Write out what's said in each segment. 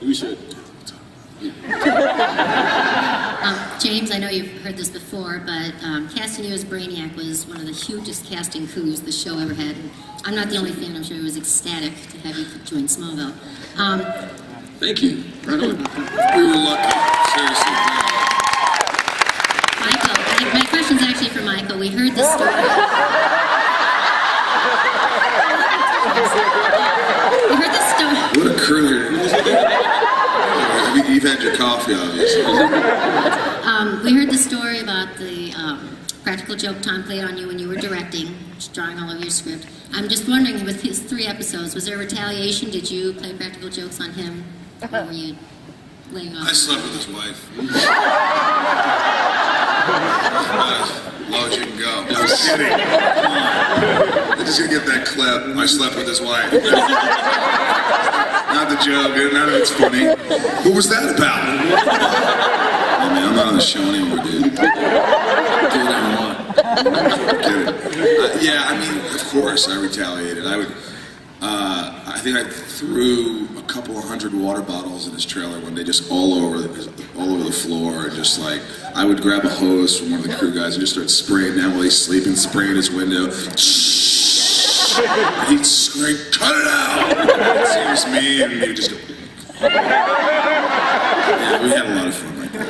We should. James, I know you've heard this before, but casting you as Brainiac was one of the hugest casting coups the show ever had. And I'm not the only fan. I'm sure he was ecstatic to have you join Smallville. Thank you. Right on. We were lucky. Seriously. Michael, my question's actually for Michael. We heard the story. We heard the story. What a courier. You've had your coffee, obviously. We heard the story about the practical joke Tom played on you when you were directing, drawing all over your script. I'm just wondering, with his 3 episodes, was there retaliation? Did you play practical jokes on him? Or were you laying off? I slept with his wife. Low as you can go. I was kidding. Come on. I'm just gonna get that clip. I slept with his wife. Not the joke, none of it's funny. What was that about? Oh man, I'm not on the show anymore, dude. Do whatever you want. Yeah, I mean, of course, I retaliated. I think I threw a couple of 100 water bottles in his trailer one day, just all over the floor, and just like, I would grab a hose from one of the crew guys and just start spraying down while he's sleeping, spraying his window. He'd scream, "Cut it out!" So it was me, and he would just go. Yeah, we had a lot of fun like that.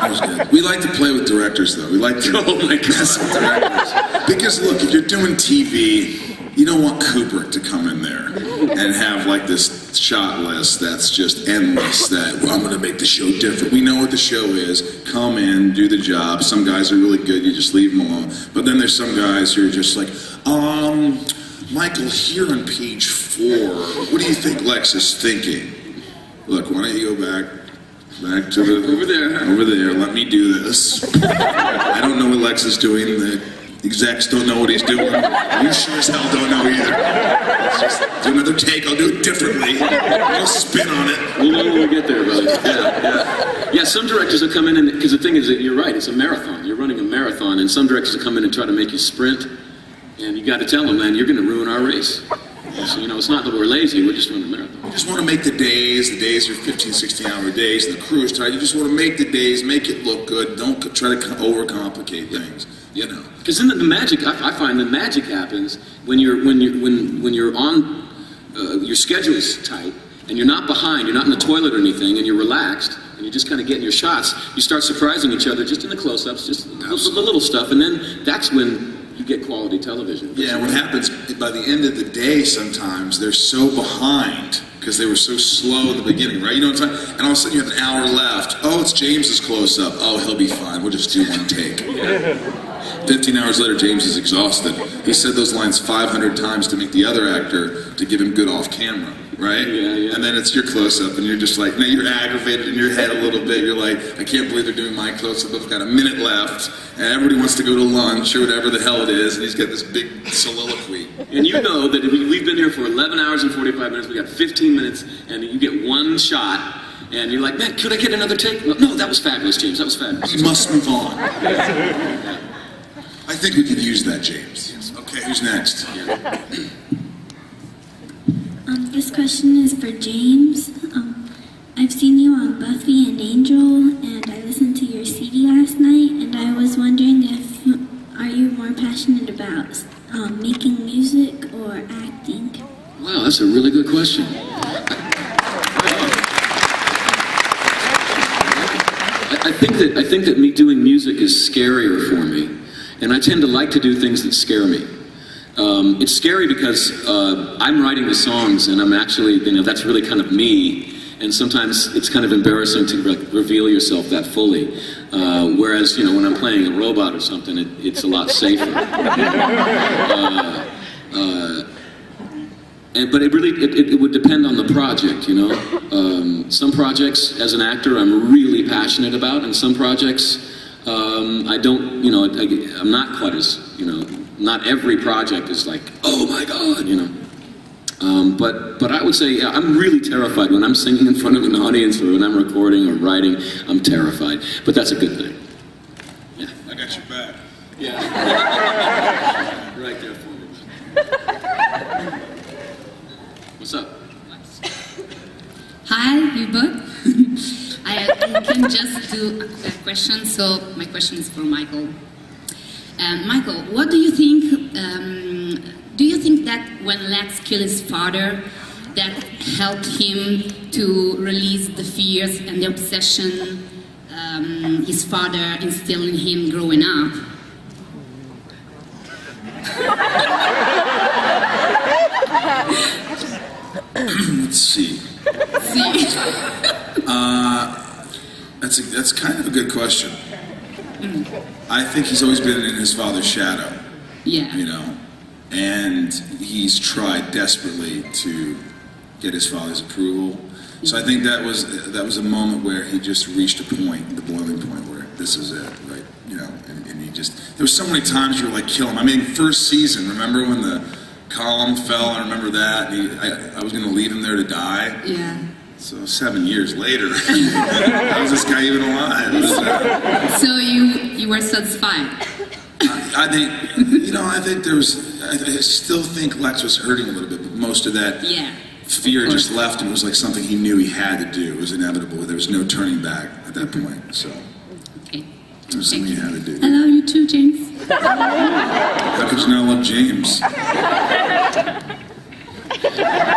It was good. We like to play with directors, though. We like to mess with directors. Because look, if you're doing TV, you don't want Kubrick to come in there and have like this shot list that's just endless, that, well, I'm going to make the show different. We know what the show is. Come in, do the job. Some guys are really good, you just leave them alone. But then there's some guys who are just like, Michael, here on page 4, what do you think Lex is thinking? Look, why don't you go back to the... Over there, let me do this. I don't know what Lex is doing. The execs don't know what he's doing. You sure as hell don't know either. Let's just do another take. I'll do it differently. I'll spin on it. We'll know when we get there, brother. Yeah, some directors will come in, and because the thing is that you're right, it's a marathon. You're running a marathon, and some directors will come in and try to make you sprint, and you got to tell them, man, you're going to ruin our race. So, you know, it's not that we're lazy, we're just running a marathon. You just want to make the days are 15, 16-hour days, and the crew is tired. You just want to make the days, make it look good. Don't try to overcomplicate things, you know. Because then the magic, I find the magic happens when you're on, your schedule is tight, and you're not behind, you're not in the toilet or anything, and you're relaxed, and you're just kind of getting your shots. You start surprising each other just in the close-ups, just the little stuff, and then that's when you get quality television. Yeah, what happens, by the end of the day sometimes, they're so behind, because they were so slow in the beginning, right? You know what I'm saying? And all of a sudden you have an hour left. Oh, it's James's close-up. Oh, he'll be fine. We'll just do one take. 15 hours later, James is exhausted. He said those lines 500 times to make the other actor to give him good off-camera, right? Yeah. And then it's your close-up, and you're just like, now you're aggravated in your head a little bit. You're like, I can't believe they're doing my close-up. I've got a minute left, and everybody wants to go to lunch or whatever the hell it is, and he's got this big soliloquy. And you know that we've been here for 11 hours and 45 minutes. We got 15 minutes, and you get one shot. And you're like, man, could I get another take? No, that was fabulous, James. That was fabulous. We must move on. I think we could use that, James. Okay, who's next? This question is for James. I've seen you on Buffy and Angel, and I listened to your CD last night, and I was wondering are you more passionate about making music or acting? Wow, that's a really good question. I think that me doing music is scarier for me, and I tend to like to do things that scare me. It's scary because I'm writing the songs, and I'm actually, that's really kind of me, and sometimes it's kind of embarrassing to reveal yourself that fully. Whereas, when I'm playing a robot or something, it's a lot safer. But it would depend on the project, Some projects, as an actor, I'm really passionate about, and some projects, I don't, I'm not quite as, not every project is like, oh my God, But I would say, yeah, I'm really terrified when I'm singing in front of an audience or when I'm recording or writing. I'm terrified, but that's a good thing. Yeah. I got your back. Yeah. Right there for me. What's up? you both. I can just do a question. So my question is for Michael. Michael, what do you think? Do you think that when Lex killed his father, that helped him to release the fears and the obsession his father instilled in him growing up? Let's see. That's kind of a good question. I think he's always been in his father's shadow. Yeah. You know, and he's tried desperately to get his father's approval. So I think that was a moment where he just reached a point, the boiling point, where this is it, right? You know, and he just, there were so many times you were like, kill him. I mean, first season, remember when the column fell? I remember that. I was going to leave him there to die. Yeah. So 7 years later, how is this guy even alive? So you were satisfied? I think, you know, I still think Lex was hurting a little bit, but most of that fear just left and it was like something he knew he had to do. It was inevitable. There was no turning back at that point. So it was something he had to do. I love you too, James. How could you not love James?